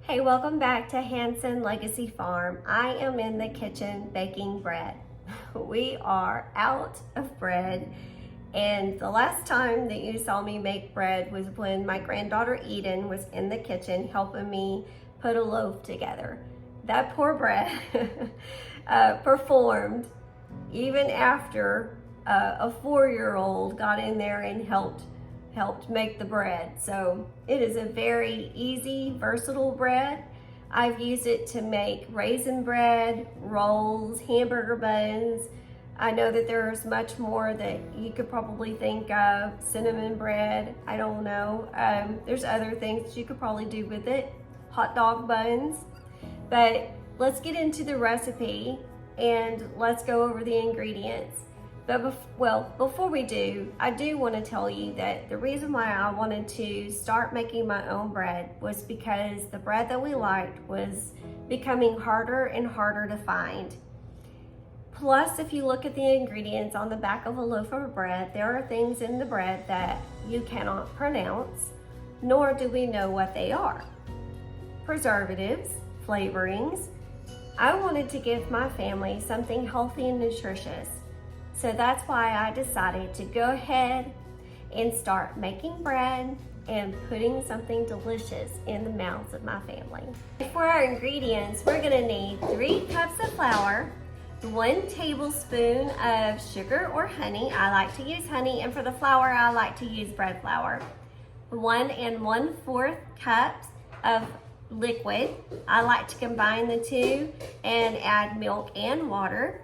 Hey, welcome back to Hanson Legacy Farm. I am in the kitchen baking bread. We are out of bread, and the last time that you saw me make bread was when my granddaughter Eden was in the kitchen helping me put a loaf together. That poor bread performed even after a 4-year-old got in there and helped make the bread. So it is a very easy, versatile bread. I've used it to make raisin bread, rolls, hamburger buns. I know that there's much more that you could probably think of. Cinnamon bread, I don't know. There's other things that you could probably do with it. Hot dog buns. But let's get into the recipe and let's go over the ingredients. But before we do, I do want to tell you that the reason why I wanted to start making my own bread was because the bread that we liked was becoming harder and harder to find. Plus, if you look at the ingredients on the back of a loaf of bread, there are things in the bread that you cannot pronounce, nor do we know what they are. Preservatives, flavorings. I wanted to give my family something healthy and nutritious. So that's why I decided to go ahead and start making bread and putting something delicious in the mouths of my family. For our ingredients, we're gonna need 3 cups of flour, 1 tablespoon of sugar or honey. I like to use honey, and for the flour, I like to use bread flour. 1 1/4 cups of liquid. I like to combine the two and add milk and water.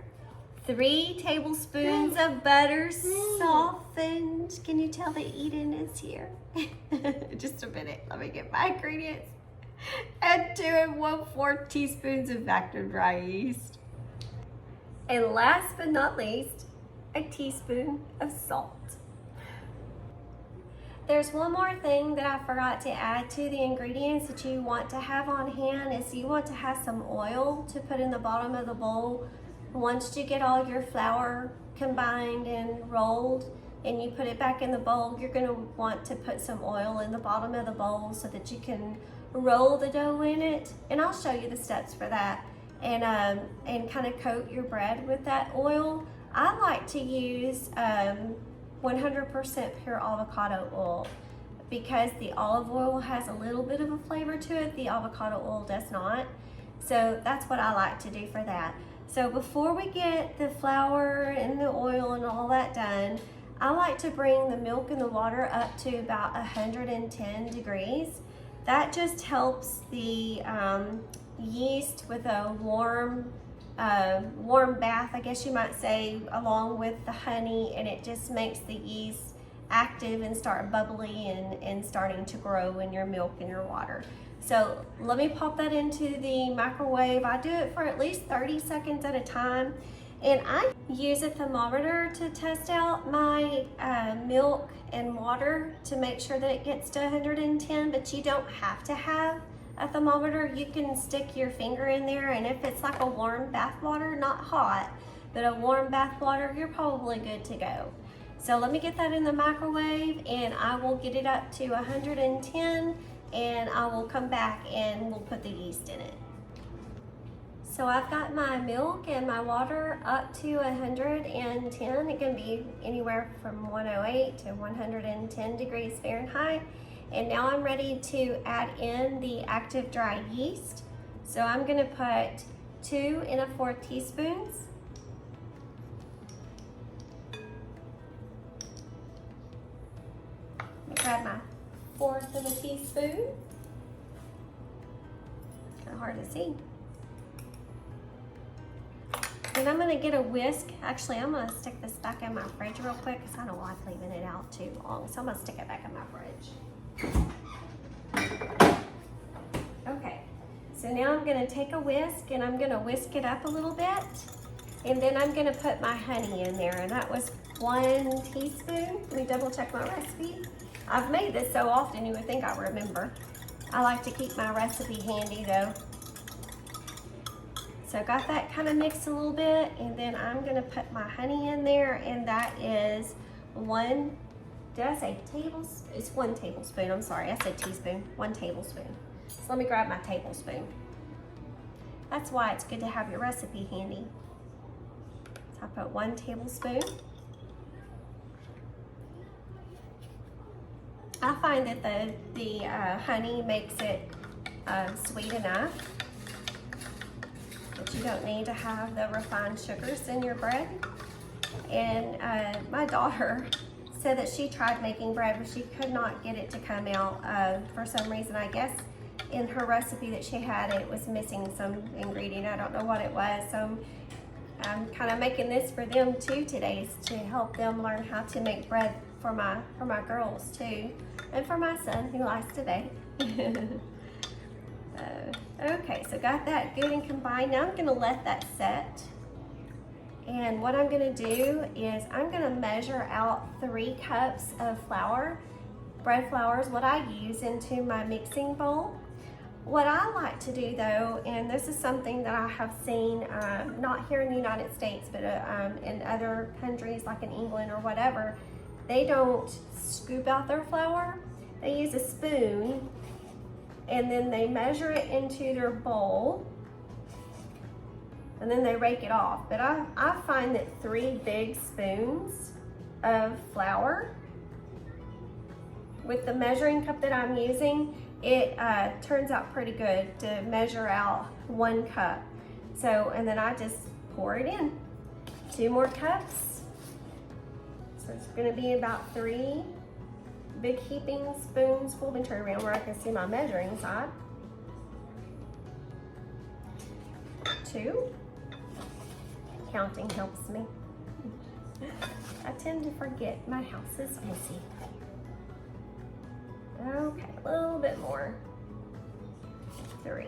3 tablespoons of butter softened. Can you tell that Eden is here? Just a minute, let me get my ingredients. And 2 1/4 teaspoons of vacuum dry yeast. And last but not least, a teaspoon of salt. There's one more thing that I forgot to add to the ingredients that you want to have on hand is you want to have some oil to put in the bottom of the bowl. Once you get all your flour combined and rolled and you put it back in the bowl, you're going to want to put some oil in the bottom of the bowl so that you can roll the dough in it. And I'll show you the steps for that. And kind of coat your bread with that oil. I like to use 100% pure avocado oil because the olive oil has a little bit of a flavor to it. The avocado oil does not. So that's what I like to do for that. So before we get the flour and the oil and all that done, I like to bring the milk and the water up to about 110 degrees. That just helps the yeast with a warm bath, I guess you might say, along with the honey, and it just makes the yeast active and start bubbly and starting to grow in your milk and your water. So let me pop that into the microwave. I do it for at least 30 seconds at a time. And I use a thermometer to test out my milk and water to make sure that it gets to 110, but you don't have to have a thermometer. You can stick your finger in there, and if it's like a warm bath water, not hot, but a warm bath water, you're probably good to go. So let me get that in the microwave, and I will get it up to 110, and I will come back and we'll put the yeast in it. So I've got my milk and my water up to 110. It can be anywhere from 108 to 110 degrees Fahrenheit. And now I'm ready to add in the active dry yeast. So I'm gonna put 2 1/4 teaspoons. Grab my 1/4 of a teaspoon. Kind of hard to see. And I'm gonna get a whisk. Actually, I'm gonna stick this back in my fridge real quick because I don't like leaving it out too long. So I'm gonna stick it back in my fridge. Okay, so now I'm gonna take a whisk and I'm gonna whisk it up a little bit. And then I'm gonna put my honey in there, and that was 1 teaspoon. Let me double check my recipe. I've made this so often you would think I remember. I like to keep my recipe handy though. So I got that kind of mixed a little bit, and then I'm gonna put my honey in there, and that is 1 Did I say tablespoon? It's 1 tablespoon. I'm sorry, I said teaspoon. 1 tablespoon. So let me grab my tablespoon. That's why it's good to have your recipe handy. So I put 1 tablespoon. I find that the honey makes it sweet enough, but you don't need to have the refined sugars in your bread. And my daughter said that she tried making bread, but she could not get it to come out for some reason. I guess in her recipe that she had, it was missing some ingredient. I don't know what it was. So I'm kind of making this for them too today, to help them learn how to make bread for my girls too, and for my son who likes to bake. Okay, so got that good and combined. Now I'm gonna let that set. And what I'm gonna do is I'm gonna measure out 3 cups of flour. Bread flour is what I use into my mixing bowl. What I like to do though, and this is something that I have seen, not here in the United States, but in other countries like in England or whatever, they don't scoop out their flour. They use a spoon, and then they measure it into their bowl, and then they rake it off. But I find that 3 big spoons of flour with the measuring cup that I'm using, it turns out pretty good to measure out 1 cup. So, and then I just pour it in. 2 more cups. So it's gonna be about 3 big heaping spoons. Let me turn around where I can see my measuring side. 2. Counting helps me. I tend to forget. My house is messy. Okay, a little bit more. 3.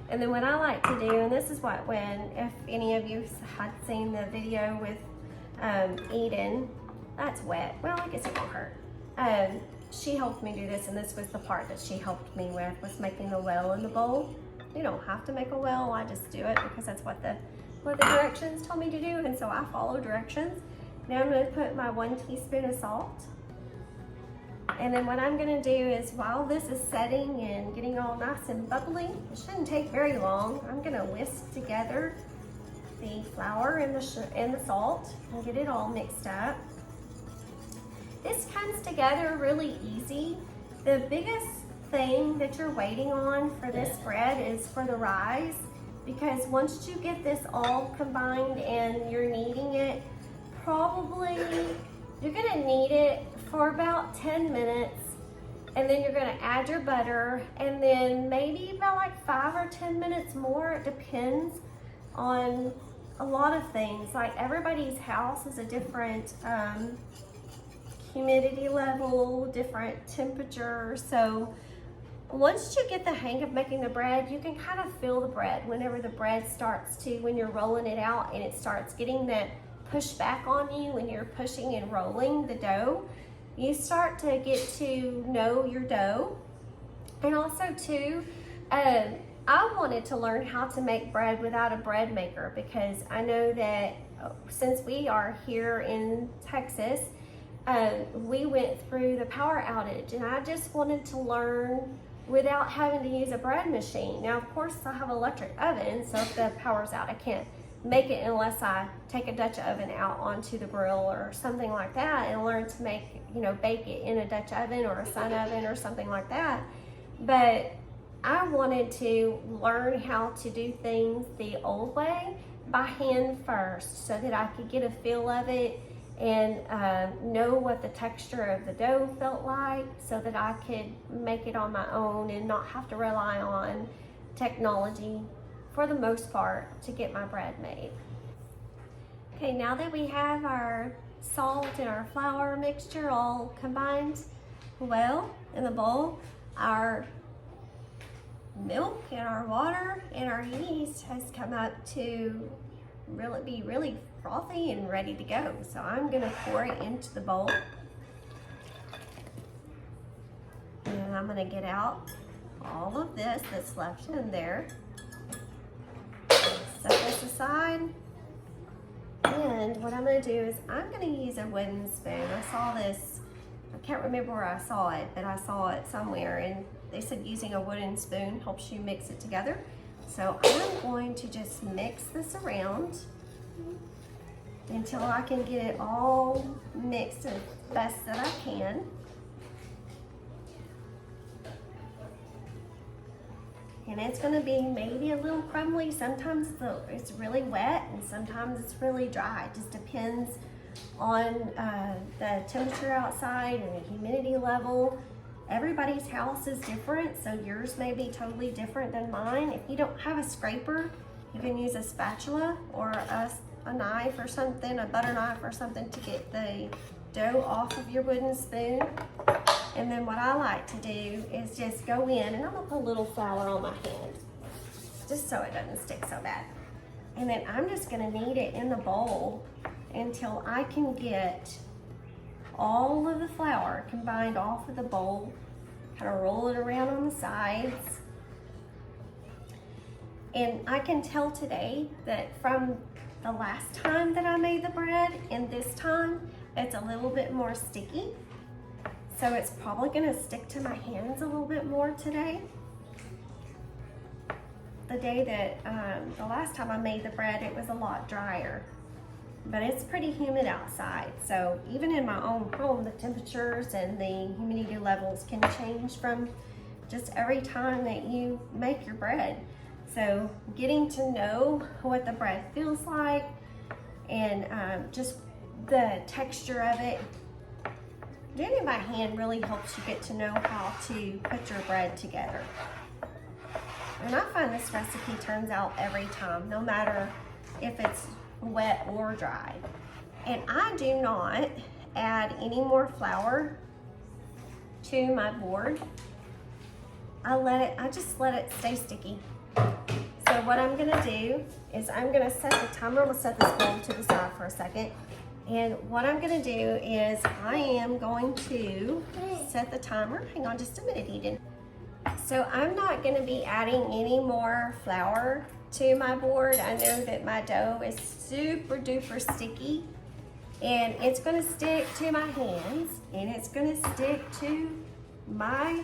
And then what I like to do, and this is what if any of you had seen the video with Eden, that's wet. Well, I guess it won't hurt. She helped me do this, and this was the part that she helped me with, was making a well in the bowl. You don't have to make a well, I just do it because that's what the directions told me to do, and so I follow directions. Now I'm gonna put my 1 teaspoon of salt. And then what I'm gonna do is, while this is setting and getting all nice and bubbly, it shouldn't take very long, I'm gonna whisk together the flour and the salt and get it all mixed up. This comes together really easy. The biggest thing that you're waiting on for this bread is for the rise, because once you get this all combined and you're kneading it, probably you're gonna knead it for about 10 minutes, and then you're gonna add your butter, and then maybe about like 5 or 10 minutes more. It depends on a lot of things. Like everybody's house is a different humidity level, different temperature. So once you get the hang of making the bread, you can kind of feel the bread whenever the bread starts to, when you're rolling it out and it starts getting that push back on you when you're pushing and rolling the dough. You start to get to know your dough. And also too, I wanted to learn how to make bread without a bread maker, because I know that since we are here in Texas, we went through the power outage, and I just wanted to learn without having to use a bread machine. Now, of course, I have an electric oven, so if the power's out, I can't make it unless I take a Dutch oven out onto the grill or something like that and learn to make, bake it in a Dutch oven or a sun oven or something like that. But I wanted to learn how to do things the old way, by hand first, so that I could get a feel of it and know what the texture of the dough felt like, so that I could make it on my own and not have to rely on technology for the most part to get my bread made. Okay, now that we have our salt and our flour mixture all combined well in the bowl, our milk and our water and our yeast has come up to be really frothy and ready to go. So I'm gonna pour it into the bowl, and I'm gonna get out all of this that's left in there. Set this aside, and what I'm gonna do is I'm gonna use a wooden spoon. I saw this, I can't remember where I saw it, but I saw it somewhere, and they said using a wooden spoon helps you mix it together. So I'm going to just mix this around until I can get it all mixed as best that I can. And it's going to be maybe a little crumbly. Sometimes it's really wet and sometimes it's really dry. It just depends on the temperature outside and the humidity level. Everybody's house is different, so yours may be totally different than mine. If you don't have a scraper, you can use a spatula or a knife or something, a butter knife or something, to get the dough off of your wooden spoon. And then what I like to do is just go in, and I'm gonna put a little flour on my hand, just so it doesn't stick so bad. And then I'm just gonna knead it in the bowl until I can get all of the flour combined off of the bowl. Kind of roll it around on the sides. And I can tell today that from the last time that I made the bread and this time, it's a little bit more sticky. So it's probably gonna stick to my hands a little bit more today. The day that, the last time I made the bread, it was a lot drier. But it's pretty humid outside. So even in my own home, the temperatures and the humidity levels can change from just every time that you make your bread. So getting to know what the bread feels like and just the texture of it, doing it by hand really helps you get to know how to put your bread together. And I find this recipe turns out every time, no matter if it's wet or dry. And I do not add any more flour to my board. I just let it stay sticky. So what I'm gonna do is I'm gonna set the timer. I'm gonna set this bowl to the side for a second. And what I'm gonna do is I am going to set the timer. Hang on just a minute, Eden. So I'm not gonna be adding any more flour to my board. I know that my dough is super duper sticky and it's gonna stick to my hands and it's gonna stick to my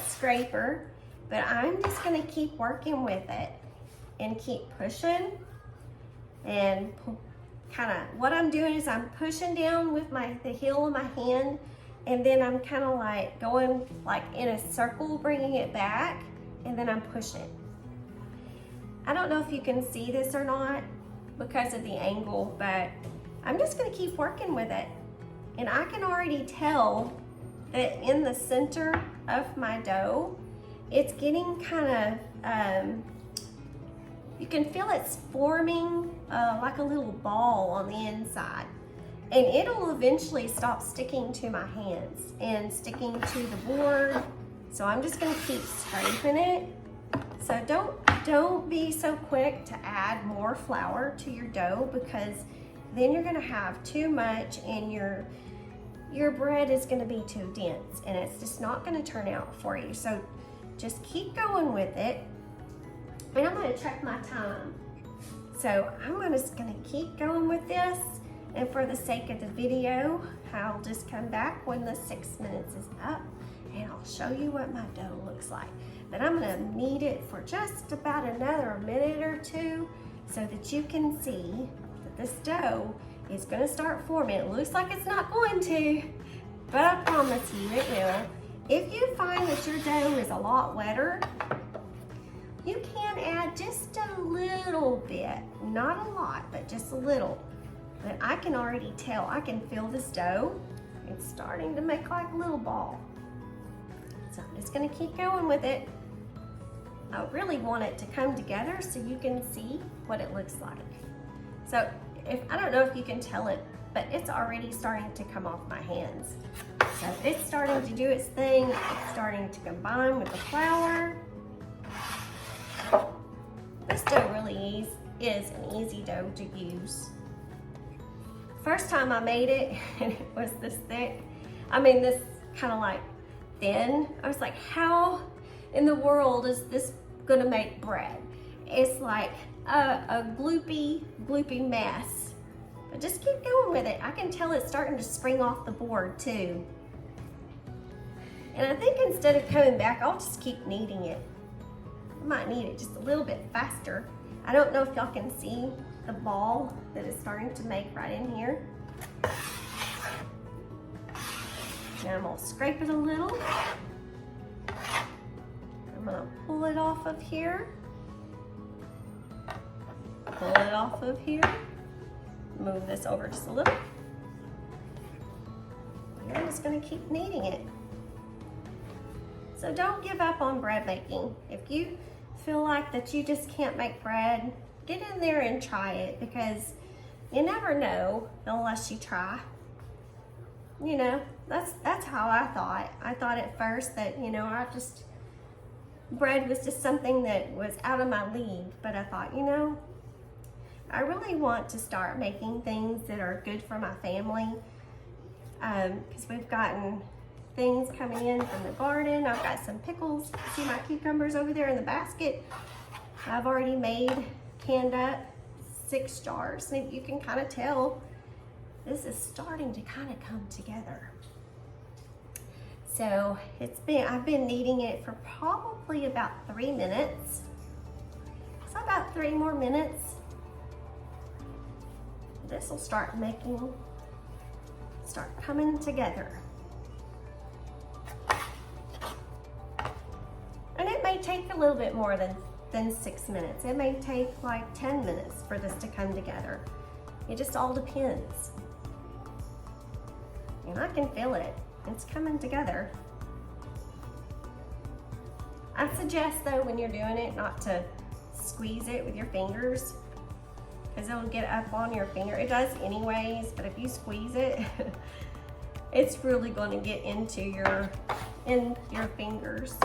scraper, but I'm just gonna keep working with it and keep pushing. And kind of what I'm doing is I'm pushing down with the heel of my hand, and then I'm kind of like going like in a circle, bringing it back, and then I'm pushing. I don't know if you can see this or not because of the angle, but I'm just gonna keep working with it. And I can already tell that in the center of my dough, it's getting kind of, you can feel it's forming like a little ball on the inside. And it'll eventually stop sticking to my hands and sticking to the board. So I'm just gonna keep scraping it. So don't be so quick to add more flour to your dough, because then you're gonna have too much and your bread is gonna be too dense and it's just not gonna turn out for you. So just keep going with it. And I'm gonna check my time. So I'm just gonna keep going with this. And for the sake of the video, I'll just come back when the 6 minutes is up and I'll show you what my dough looks like. But I'm gonna knead it for just about another minute or two so that you can see that this dough is gonna start forming. It looks like it's not going to, but I promise you it will. If you find that your dough is a lot wetter, you can add just a little bit, not a lot, but just a little. But I can already tell, I can feel this dough. It's starting to make like a little ball. So I'm just gonna keep going with it. I really want it to come together so you can see what it looks like. So I don't know if you can tell it, but it's already starting to come off my hands. So it's starting to do its thing. It's starting to combine with the flour. This dough really is an easy dough to use. First time I made it, and it was this thick, this kind of like thin. I was like, how in the world is this gonna make bread? It's like a gloopy mess. But just keep going with it. I can tell it's starting to spring off the board too. And I think instead of coming back, I'll just keep kneading it. I might knead it just a little bit faster. I don't know if y'all can see the ball that is starting to make right in here. Now I'm gonna scrape it a little. I'm gonna pull it off of here. Pull it off of here. Move this over just a little. And I'm just gonna keep kneading it. So don't give up on bread making. If you feel like that you just can't make bread, get in there and try it, because you never know unless you try. You know, that's how I thought. I thought at first that, you know, bread was just something that was out of my league, but I thought, you know, I really want to start making things that are good for my family, because we've gotten things coming in from the garden. I've got some pickles. See my cucumbers over there in the basket? I've already made, canned up 6 jars. And you can kind of tell this is starting to kind of come together. So I've been kneading it for probably about 3 minutes. So about 3 more minutes. This will start coming together. And it may take a little bit more than 6 minutes. It may take like 10 minutes for this to come together. It just all depends. And I can feel it. It's coming together. I suggest though, when you're doing it, not to squeeze it with your fingers, because it'll get up on your finger. It does anyways, but if you squeeze it, it's really going to get into your fingers,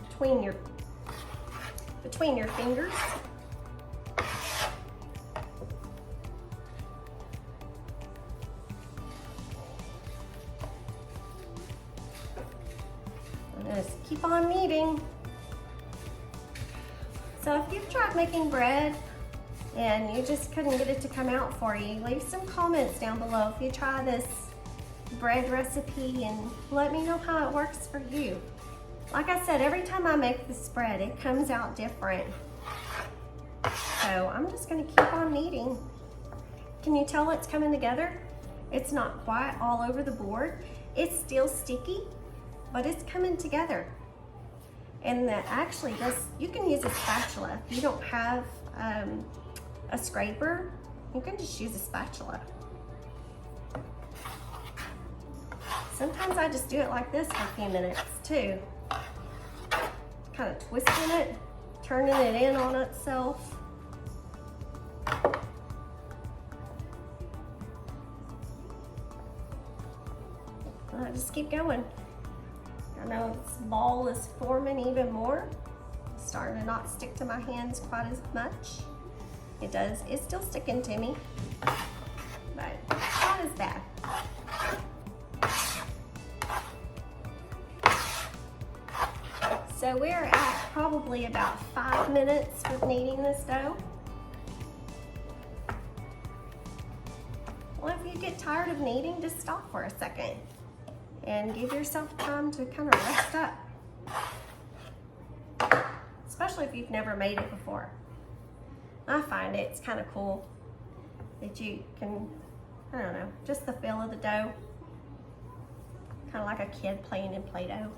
between your fingers. Just keep on kneading. So if you've tried making bread and you just couldn't get it to come out for you, leave some comments down below if you try this bread recipe, and let me know how it works for you. Like I said, every time I make this bread, it comes out different. So I'm just gonna keep on kneading. Can you tell it's coming together? It's not quite all over the board. It's still sticky, but it's coming together. And actually, you can use a spatula. If you don't have a scraper, you can just use a spatula. Sometimes I just do it like this for a few minutes too. Kind of twisting it, turning it in on itself. I just keep going. I know this ball is forming even more. It's starting to not stick to my hands quite as much. It's still sticking to me, but not as bad. So we're at probably about 5 minutes with kneading this dough. Well, if you get tired of kneading, just stop for a second and give yourself time to kind of rest up. Especially if you've never made it before. I find it's kind of cool that you can, I don't know, just the feel of the dough. Kind of like a kid playing in Play-Doh.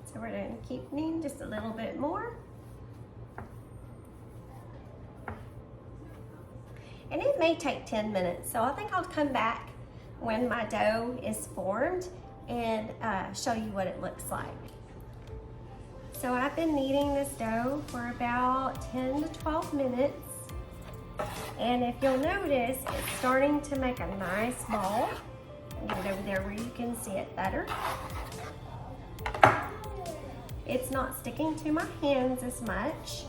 So we're going to keep kneading just a little bit more. And it may take 10 minutes, so I think I'll come back when my dough is formed and show you what it looks like. So I've been kneading this dough for about 10 to 12 minutes. And if you'll notice, it's starting to make a nice ball. Get it over there where you can see it better. It's not sticking to my hands as much.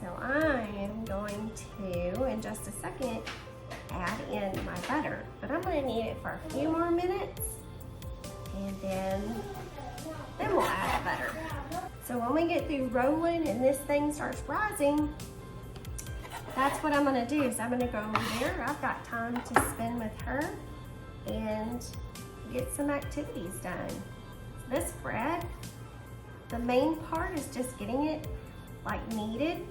So I am going to, in just a second, add in my butter. But I'm going to knead it for a few more minutes, and then we'll add the butter. So when we get through rolling and this thing starts rising, that's what I'm gonna do, is I'm gonna go over there. I've got time to spend with her and get some activities done. This bread, the main part is just getting it like kneaded,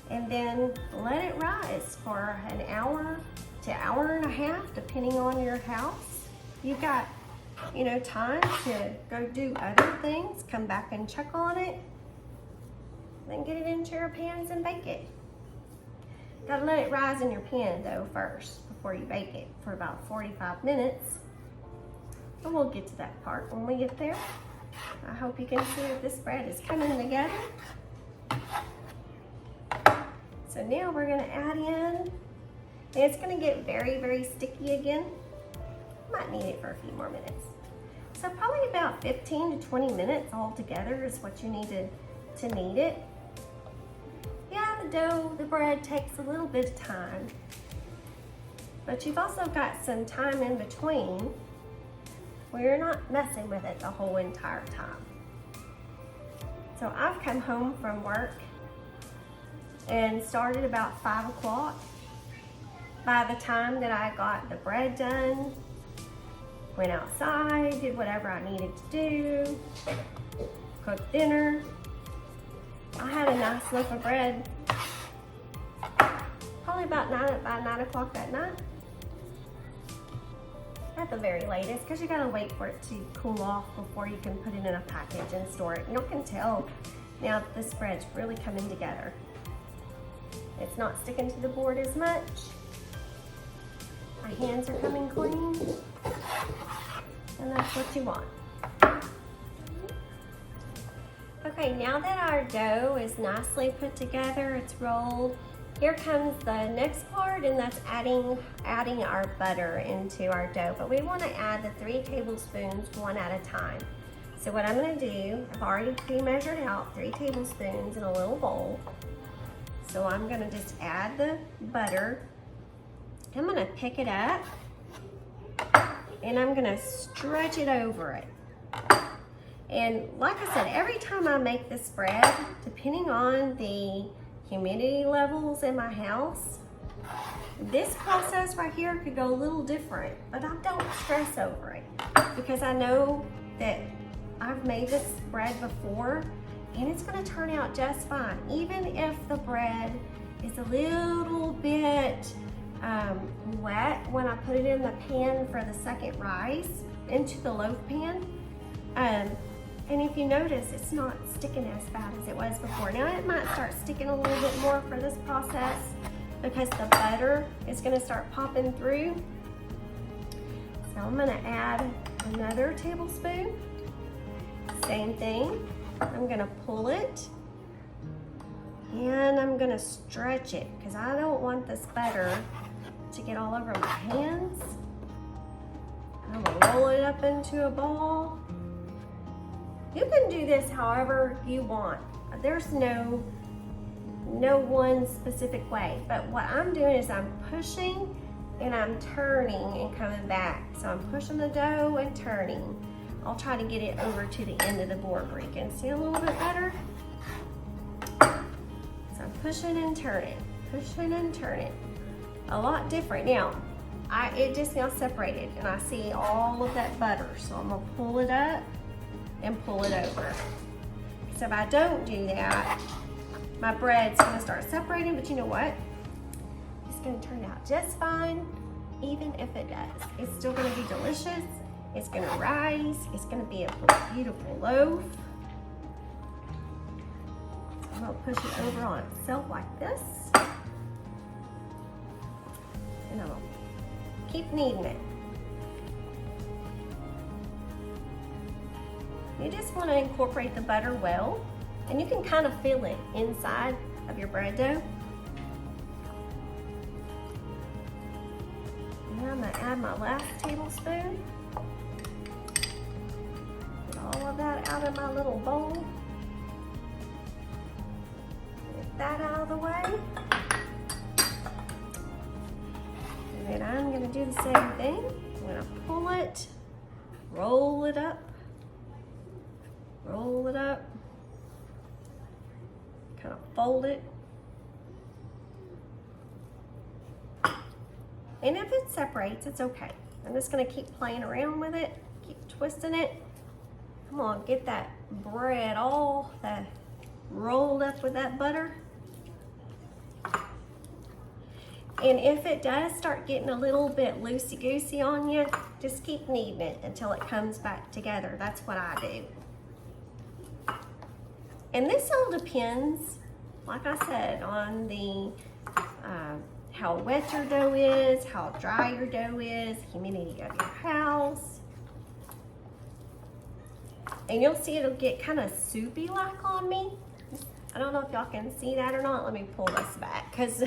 and then let it rise for an hour to hour and a half, depending on your house. You've got, you know, time to go do other things, come back and check on it, then get it into your pans and bake it. Gotta let it rise in your pan though first before you bake it for about 45 minutes. But we'll get to that part when we get there. I hope you can see that this bread is coming together. So now we're gonna add in, and it's gonna get very, very sticky again. Might need it for a few more minutes. So probably about 15 to 20 minutes altogether is what you need to knead it. Yeah, the dough, the bread takes a little bit of time, but you've also got some time in between where you're not messing with it the whole entire time. So I've come home from work and started about 5 o'clock. By the time that I got the bread done, went outside, did whatever I needed to do, cooked dinner. I had a nice loaf of bread, probably about 9 o'clock that night. At the very latest, because you gotta wait for it to cool off before you can put it in a package and store it. You can tell now that this bread's really coming together. It's not sticking to the board as much. My hands are coming clean, and that's what you want. Okay, now that our dough is nicely put together, it's rolled, here comes the next part, and that's adding our butter into our dough. But we want to add the 3 tablespoons one at a time. So what I'm going to do, I've already pre-measured out 3 tablespoons in a little bowl. So I'm going to just add the butter. I'm going to pick it up, and I'm going to stretch it over it. And like I said, every time I make this bread, depending on the humidity levels in my house, this process right here could go a little different, but I don't stress over it because I know that I've made this bread before and it's gonna turn out just fine. Even if the bread is a little bit wet when I put it in the pan for the second rise into the loaf pan. And if you notice, it's not sticking as bad as it was before. Now it might start sticking a little bit more for this process because the butter is gonna start popping through. So I'm gonna add another tablespoon. Same thing, I'm gonna pull it and I'm gonna stretch it because I don't want this butter to get all over my hands. I'm gonna roll it up into a ball. You can do this however you want. There's no one specific way, but what I'm doing is I'm pushing and I'm turning and coming back. So I'm pushing the dough and turning. I'll try to get it over to the end of the board where you can see a little bit better. So I'm pushing and turning, a lot different. Now, it just now separated and I see all of that butter. So I'm gonna pull it up and pull it over. So if I don't do that, my bread's gonna start separating, but you know what? It's gonna turn out just fine, even if it does. It's still gonna be delicious. It's gonna rise. It's gonna be a beautiful loaf. So I'm gonna push it over on itself like this. And I'll keep kneading it. You just want to incorporate the butter well, and you can kind of feel it inside of your bread dough. And I'm going to add my last tablespoon. Get all of that out of my little bowl. Get that out of the way. And then I'm going to do the same thing. I'm going to pull it, roll it up, kind of fold it, And if it separates, it's okay. I'm just gonna keep playing around with it, keep twisting it. Come on, get that bread all rolled up with that butter. And if it does start getting a little bit loosey-goosey on you, just keep kneading it until it comes back together. That's what I do. And this all depends, like I said, on the how wet your dough is, how dry your dough is, humidity of your house. And you'll see it'll get kind of soupy like on me. I don't know if y'all can see that or not. Let me pull this back, because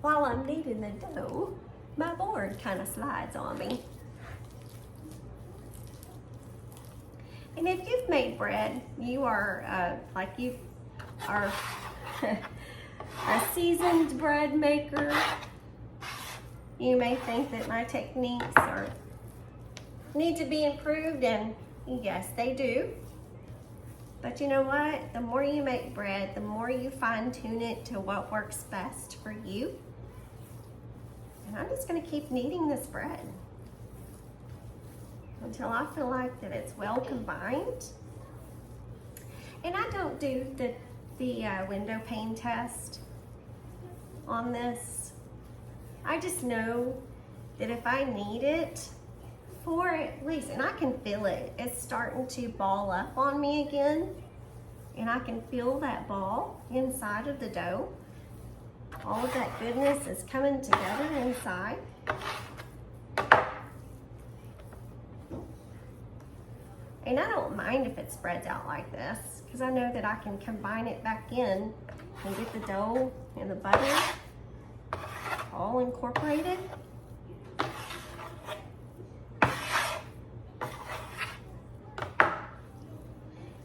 while I'm kneading the dough, my board kind of slides on me. And if you've made bread, you are like you are a seasoned bread maker. You may think that my techniques need to be improved, and yes, they do. But you know what? The more you make bread, the more you fine tune it to what works best for you. And I'm just gonna keep kneading this bread until I feel like that it's well combined. And I don't do the window pane test on this. I just know that if I knead it for at least, and I can feel it, it's starting to ball up on me again, and I can feel that ball inside of the dough. All of that goodness is coming together inside. And I don't mind if it spreads out like this, because I know that I can combine it back in and get the dough and the butter all incorporated.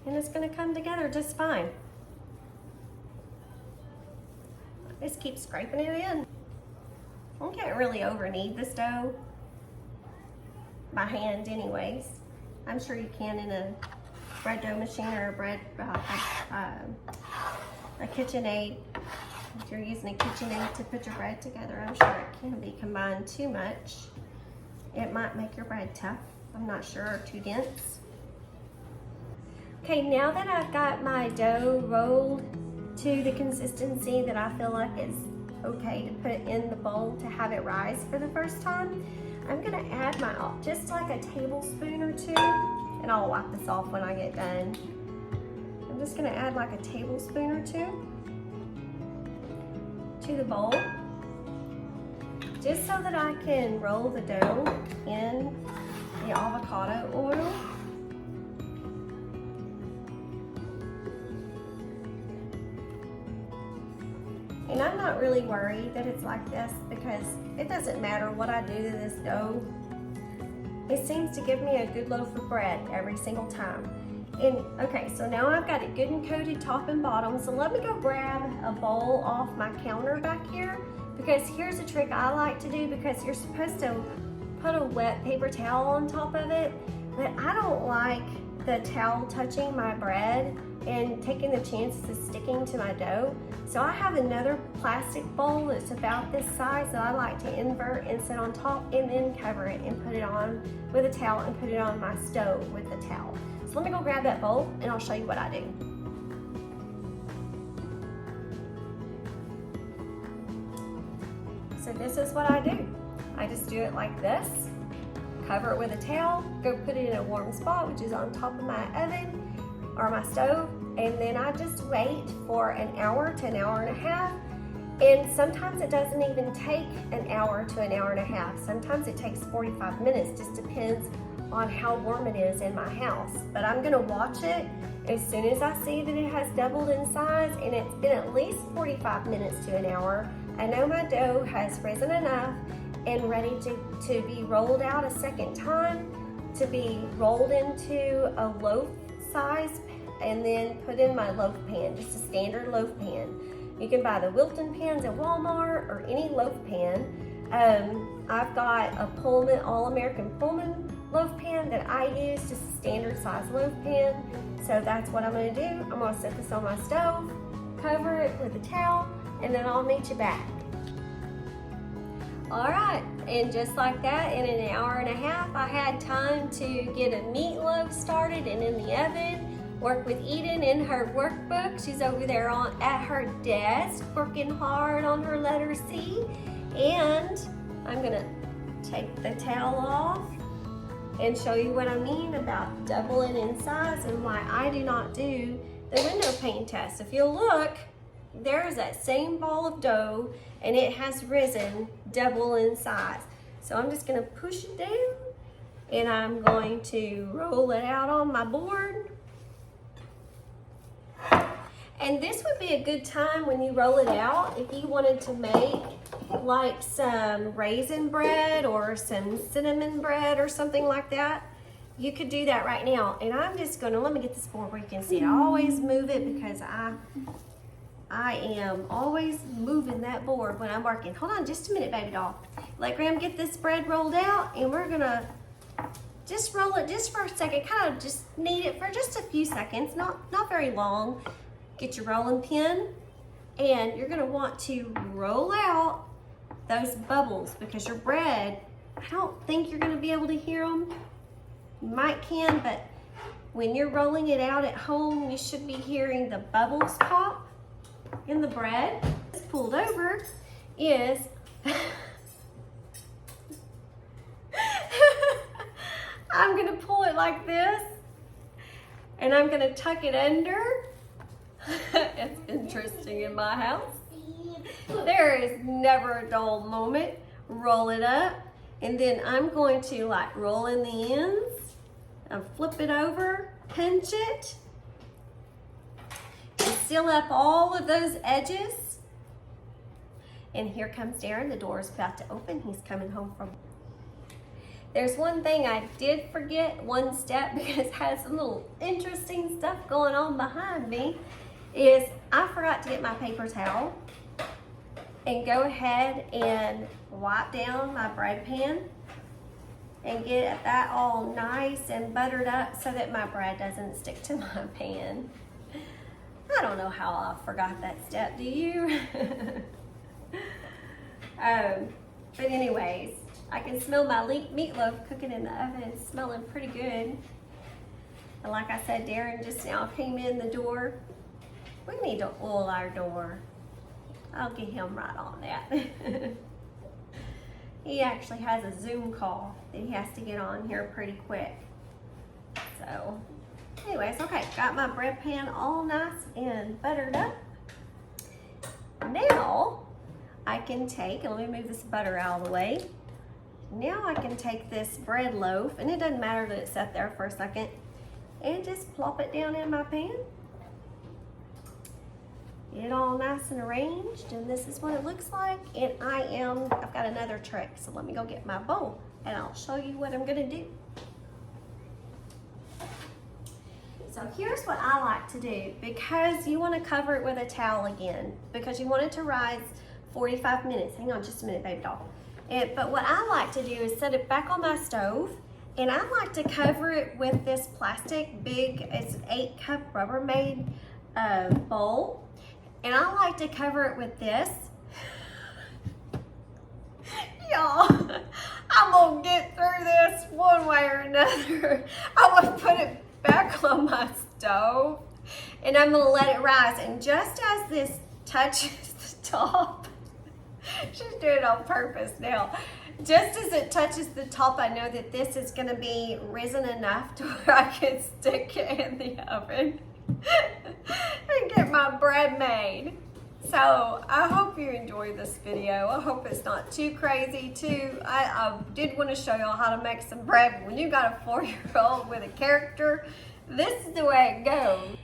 And it's gonna come together just fine. Just keep scraping it in. I can't really over knead this dough by hand anyways. I'm sure you can in a bread dough machine or a KitchenAid. If you're using a KitchenAid to put your bread together, I'm sure it can be combined too much. It might make your bread tough, I'm not sure, or too dense. Okay, now that I've got my dough rolled to the consistency that I feel like is okay to put in the bowl to have it rise for the first time, I'm gonna add just like a tablespoon or two, and I'll wipe this off when I get done. I'm just gonna add like a tablespoon or two to the bowl, just so that I can roll the dough in the avocado oil. And I'm not really worried that it's like this, because it doesn't matter what I do to this dough. It seems to give me a good loaf of bread every single time. And okay, so now I've got it good and coated top and bottom. So let me go grab a bowl off my counter back here, because here's a trick I like to do, because you're supposed to put a wet paper towel on top of it, but I don't like the towel touching my bread and taking the chances of sticking to my dough. So I have another plastic bowl that's about this size that I like to invert and sit on top, and then cover it and put it on with a towel and put it on my stove with the towel. So let me go grab that bowl and I'll show you what I do. So this is what I do. I just do it like this, cover it with a towel, go put it in a warm spot, which is on top of my oven or my stove, and then I just wait for an hour to an hour and a half. And sometimes it doesn't even take an hour to an hour and a half. Sometimes it takes 45 minutes, just depends on how warm it is in my house. But I'm gonna watch it as soon as I see that it has doubled in size and it's been at least 45 minutes to an hour. I know my dough has risen enough and ready to be rolled out a second time, to be rolled into a loaf size and then put in my loaf pan, just a standard loaf pan. You can buy the Wilton pans at Walmart or any loaf pan. I've got a Pullman, All-American Pullman loaf pan that I use, just a standard size loaf pan. So that's what I'm gonna do. I'm gonna set this on my stove, cover it with a towel, and then I'll meet you back. All right, and just like that, in an hour and a half, I had time to get a meatloaf started and in the oven, work with Eden in her workbook. She's over there at her desk, working hard on her letter C. And I'm gonna take the towel off and show you what I mean about doubling in size and why I do not do the window pane test. If you'll look, there's that same ball of dough and it has risen double in size. So I'm just gonna push it down and I'm going to roll it out on my board. And this would be a good time when you roll it out if you wanted to make like some raisin bread or some cinnamon bread or something like that. You could do that right now. And I'm just gonna, let me get this board where you can see it. I always move it because I am always moving that board when I'm working. Hold on just a minute, baby doll. Let Graham get this bread rolled out and we're gonna just roll it just for a second, kind of just knead it for just a few seconds, not very long. Get your rolling pin and you're gonna want to roll out those bubbles because your bread, I don't think you're gonna be able to hear them. You might can, but when you're rolling it out at home, you should be hearing the bubbles pop in the bread. It's pulled over is I'm gonna pull it like this and I'm gonna tuck it under. It's interesting in my house. There is never a dull moment. Roll it up and then I'm going to like roll in the ends and flip it over, pinch it, and seal up all of those edges. And here comes Darren. The door is about to open. He's coming home from. There's one thing I did forget, one step, because it has some little interesting stuff going on behind me, is I forgot to get my paper towel and go ahead and wipe down my bread pan and get that all nice and buttered up so that my bread doesn't stick to my pan. I don't know how I forgot that step, do you? But anyways, I can smell my meatloaf cooking in the oven. It's smelling pretty good. And like I said, Darren just now came in the door. We need to oil our door. I'll get him right on that. He actually has a Zoom call that he has to get on here pretty quick. So, anyways, okay, got my bread pan all nice and buttered up. Now, I can take, and let me move this butter out of the way. Now I can take this bread loaf, and it doesn't matter that it's set there for a second, and just plop it down in my pan. Get it all nice and arranged, and this is what it looks like. And I've got another trick, so let me go get my bowl, and I'll show you what I'm gonna do. So here's what I like to do, because you wanna cover it with a towel again, because you want it to rise 45 minutes. Hang on just a minute, baby doll. But what I like to do is set it back on my stove, and I like to cover it with this plastic big, it's an 8-cup Rubbermaid bowl. And I like to cover it with this. Y'all, I'm gonna get through this one way or another. I'm gonna put it back on my stove and I'm gonna let it rise. And just as this touches the top, she's doing it on purpose now. Just as it touches the top, I know that this is gonna be risen enough to where I can stick it in the oven and get my bread made. So I hope you enjoyed this video. I hope it's not too crazy too. I did want to show y'all how to make some bread, but when you got a 4-year-old with a character, this is the way it goes.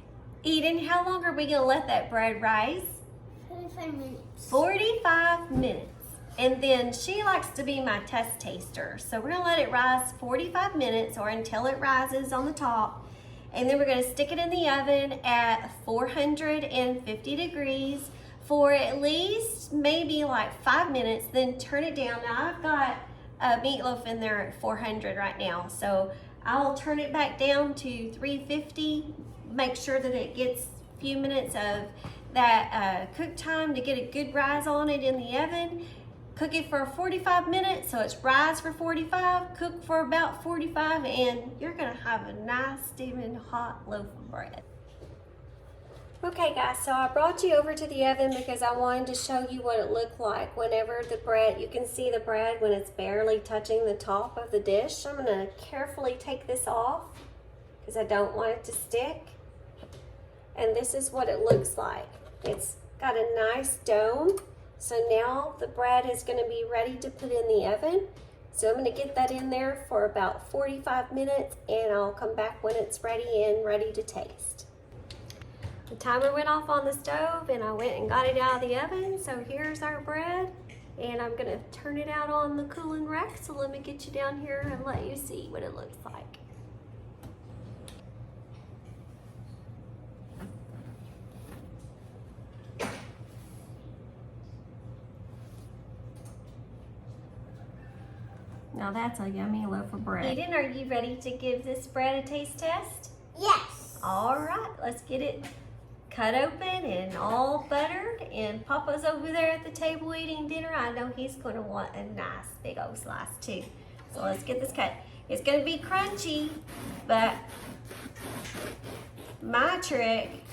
Eden, how long are we gonna let that bread rise? 45 minutes. 45 minutes. And then she likes to be my test taster. So we're gonna let it rise 45 minutes or until it rises on the top. And then we're gonna stick it in the oven at 450 degrees for at least maybe like 5 minutes, then turn it down. Now I've got a meatloaf in there at 400 right now, so I'll turn it back down to 350, make sure that it gets a few minutes of that cook time to get a good rise on it in the oven. Cook it for 45 minutes, so it's rise for 45, cook for about 45, and you're gonna have a nice steaming hot loaf of bread. Okay guys, so I brought you over to the oven because I wanted to show you what it looked like whenever the bread, you can see the bread when it's barely touching the top of the dish. I'm gonna carefully take this off because I don't want it to stick. And this is what it looks like. It's got a nice dome. So now the bread is gonna be ready to put in the oven. So I'm gonna get that in there for about 45 minutes and I'll come back when it's ready and ready to taste. The timer went off on the stove and I went and got it out of the oven. So here's our bread and I'm gonna turn it out on the cooling rack. So let me get you down here and let you see what it looks like. Now that's a yummy loaf of bread. Eden, are you ready to give this bread a taste test? Yes. All right, let's get it cut open and all buttered. And Papa's over there at the table eating dinner. I know he's gonna want a nice big old slice too. So let's get this cut. It's gonna be crunchy, but my trick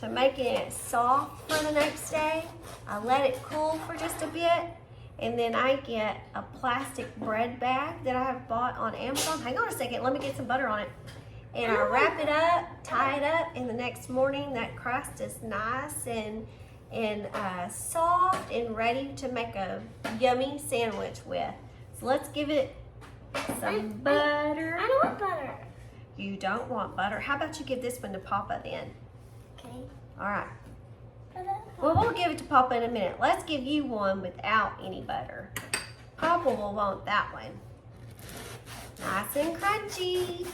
to making it soft for the next day, I let it cool for just a bit, and then I get a plastic bread bag that I have bought on Amazon. Hang on a second, let me get some butter on it. And I wrap it up, tie it up, and the next morning that crust is nice and soft and ready to make a yummy sandwich with. So let's give it some butter. I don't want butter. You don't want butter? How about you give this one to Papa then? Okay. All right. Well, we'll give it to Papa in a minute. Let's give you one without any butter. Papa will want that one. Nice and crunchy.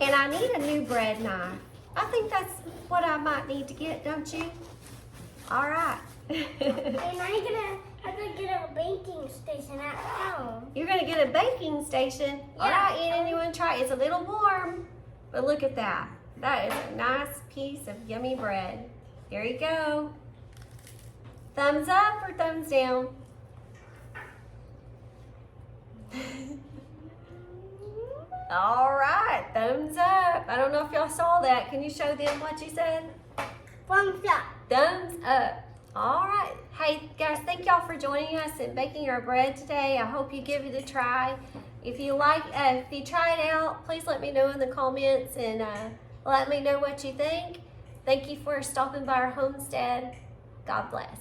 And I need a new bread knife. I think that's what I might need to get, don't you? All right. And I'm gonna get a baking station at home. You're gonna get a baking station? Yeah. All right, Eden, you wanna try it? It's a little warm, but look at that. That is a nice piece of yummy bread. Here you go. Thumbs up or thumbs down? All right, thumbs up. I don't know if y'all saw that. Can you show them what you said? Thumbs up. Thumbs up. All right. Hey, guys, thank y'all for joining us and baking our bread today. I hope you give it a try. If you try it out, please let me know in the comments and let me know what you think. Thank you for stopping by our homestead. God bless.